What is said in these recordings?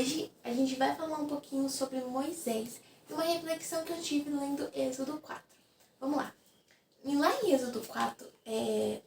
Hoje a gente vai falar um pouquinho sobre Moisés e uma reflexão que eu tive lendo Êxodo 4. Vamos lá. Lá em Êxodo 4,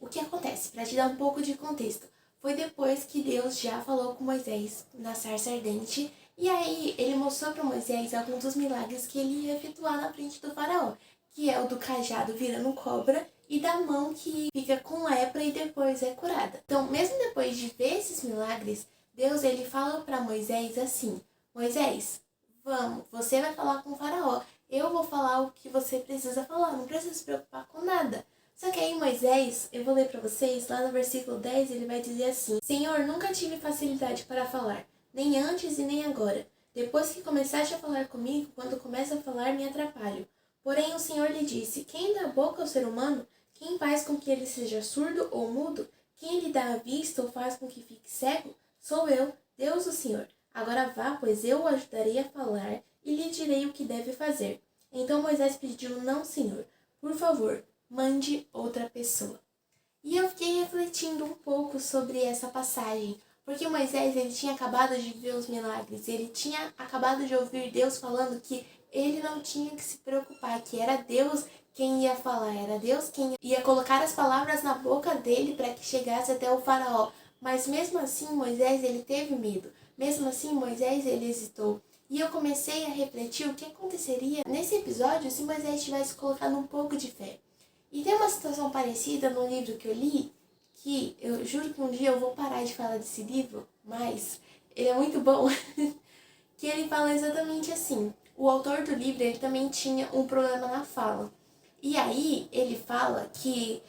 o que acontece? Para te dar um pouco de contexto, foi depois que Deus já falou com Moisés na sarça ardente, e aí ele mostrou para Moisés alguns dos milagres que ele ia efetuar na frente do faraó, que é o do cajado virando cobra e da mão que fica com lepra e depois é curada. Então, mesmo depois de ver esses milagres, Deus ele fala para Moisés assim: Moisés, vamos, você vai falar com o faraó, eu vou falar o que você precisa falar, não precisa se preocupar com nada. Só que aí Moisés, eu vou ler para vocês, lá no versículo 10 ele vai dizer assim: Senhor, nunca tive facilidade para falar, nem antes e nem agora. Depois que começaste a falar comigo, quando começo a falar me atrapalho. Porém o Senhor lhe disse: quem dá boca ao ser humano? Quem faz com que ele seja surdo ou mudo? Quem lhe dá a vista ou faz com que fique cego? Sou eu, Deus o Senhor. Agora vá, pois eu o ajudarei a falar e lhe direi o que deve fazer. Então Moisés pediu: não, Senhor, por favor, mande outra pessoa. E eu fiquei refletindo um pouco sobre essa passagem, porque Moisés ele tinha acabado de ver os milagres, ele tinha acabado de ouvir Deus falando que ele não tinha que se preocupar, que era Deus quem ia falar, era Deus quem ia colocar as palavras na boca dele para que chegasse até o faraó. Mas mesmo assim Moisés ele teve medo, mesmo assim Moisés ele hesitou. E eu comecei a refletir o que aconteceria nesse episódio se Moisés tivesse colocado um pouco de fé. E tem uma situação parecida no livro que eu li, que eu juro que um dia eu vou parar de falar desse livro, mas ele é muito bom, que ele fala exatamente assim. O autor do livro ele também tinha um problema na fala. E aí ele fala que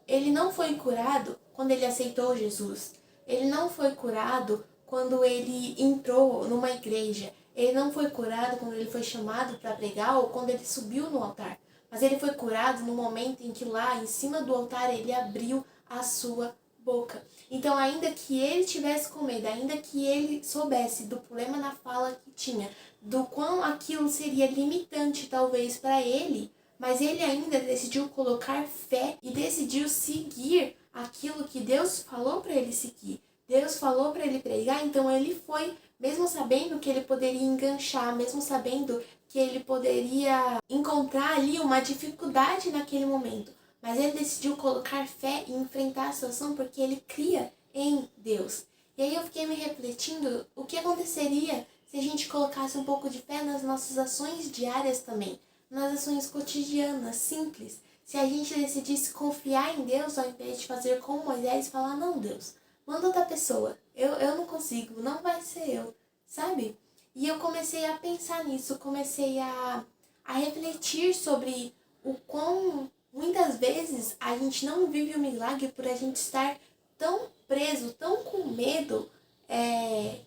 ele não foi curado quando ele aceitou Jesus. Ele não foi curado quando ele entrou numa igreja. Ele não foi curado quando ele foi chamado para pregar ou quando ele subiu no altar. Mas ele foi curado no momento em que lá em cima do altar ele abriu a sua boca. Então ainda que ele tivesse com medo, ainda que ele soubesse do problema na fala que tinha, do quão aquilo seria limitante talvez para ele, mas ele ainda decidiu colocar fé e decidiu seguir aquilo que Deus falou para ele seguir. Deus falou para ele pregar, então ele foi, mesmo sabendo que ele poderia enganchar, mesmo sabendo que ele poderia encontrar ali uma dificuldade naquele momento. Mas ele decidiu colocar fé e enfrentar a situação porque ele cria em Deus. E aí eu fiquei me refletindo o que aconteceria se a gente colocasse um pouco de fé nas nossas ações diárias também, nas ações cotidianas, simples. Se a gente decidisse confiar em Deus ao invés de fazer como Moisés e falar: não, Deus, manda outra pessoa, eu não consigo, não vai ser eu, sabe? E eu comecei a pensar nisso, comecei a refletir sobre o quão muitas vezes a gente não vive o milagre por a gente estar tão preso, tão com medo,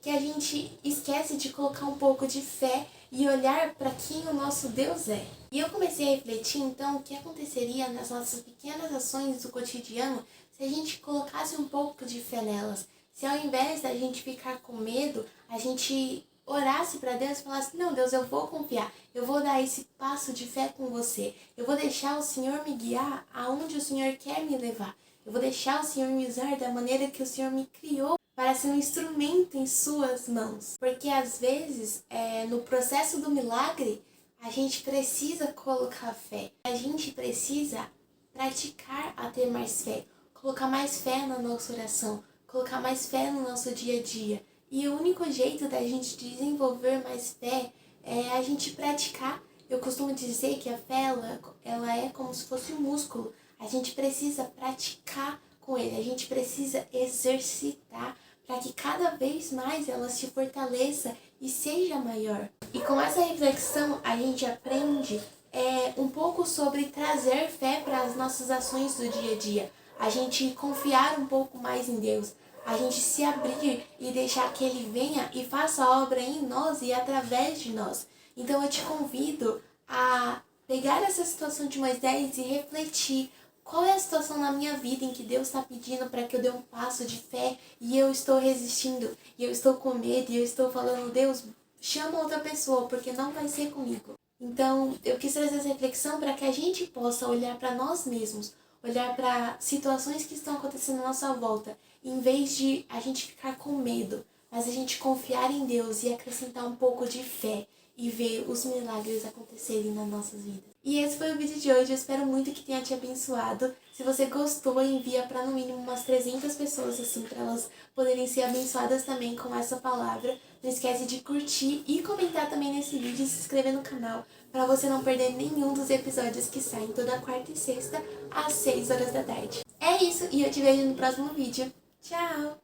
que a gente esquece de colocar um pouco de fé e olhar para quem o nosso Deus é. E eu comecei a refletir então o que aconteceria nas nossas pequenas ações do cotidiano se a gente colocasse um pouco de fé nelas. Se ao invés da gente ficar com medo, a gente orasse para Deus e falasse: não, Deus, eu vou confiar, eu vou dar esse passo de fé com você, eu vou deixar o Senhor me guiar aonde o Senhor quer me levar, eu vou deixar o Senhor me usar da maneira que o Senhor me criou para ser um instrumento em suas mãos. Porque às vezes, no processo do milagre, a gente precisa colocar fé, a gente precisa praticar a ter mais fé, colocar mais fé na nossa oração, colocar mais fé no nosso dia a dia. E o único jeito da gente desenvolver mais fé é a gente praticar. Eu costumo dizer que a fé ela é como se fosse um músculo. A gente precisa praticar com ele, a gente precisa exercitar para que cada vez mais ela se fortaleça e seja maior. E com essa reflexão a gente aprende um pouco sobre trazer fé para as nossas ações do dia a dia. A gente confiar um pouco mais em Deus. A gente se abrir e deixar que Ele venha e faça a obra em nós e através de nós. Então eu te convido a pegar essa situação de Moisés e refletir: qual é a situação na minha vida em que Deus está pedindo para que eu dê um passo de fé e eu estou resistindo, e eu estou com medo, e eu estou falando: Deus, chama outra pessoa, porque não vai ser comigo. Então eu quis trazer essa reflexão para que a gente possa olhar para nós mesmos, olhar para situações que estão acontecendo à nossa volta, em vez de a gente ficar com medo, mas a gente confiar em Deus e acrescentar um pouco de fé e ver os milagres acontecerem nas nossas vidas. E esse foi o vídeo de hoje, eu espero muito que tenha te abençoado. Se você gostou, envia para no mínimo umas 300 pessoas, assim, para elas poderem ser abençoadas também com essa palavra. Não esquece de curtir e comentar também nesse vídeo e se inscrever no canal, para você não perder nenhum dos episódios que saem toda quarta e sexta, às 6 horas da tarde. É isso, e eu te vejo no próximo vídeo. Tchau!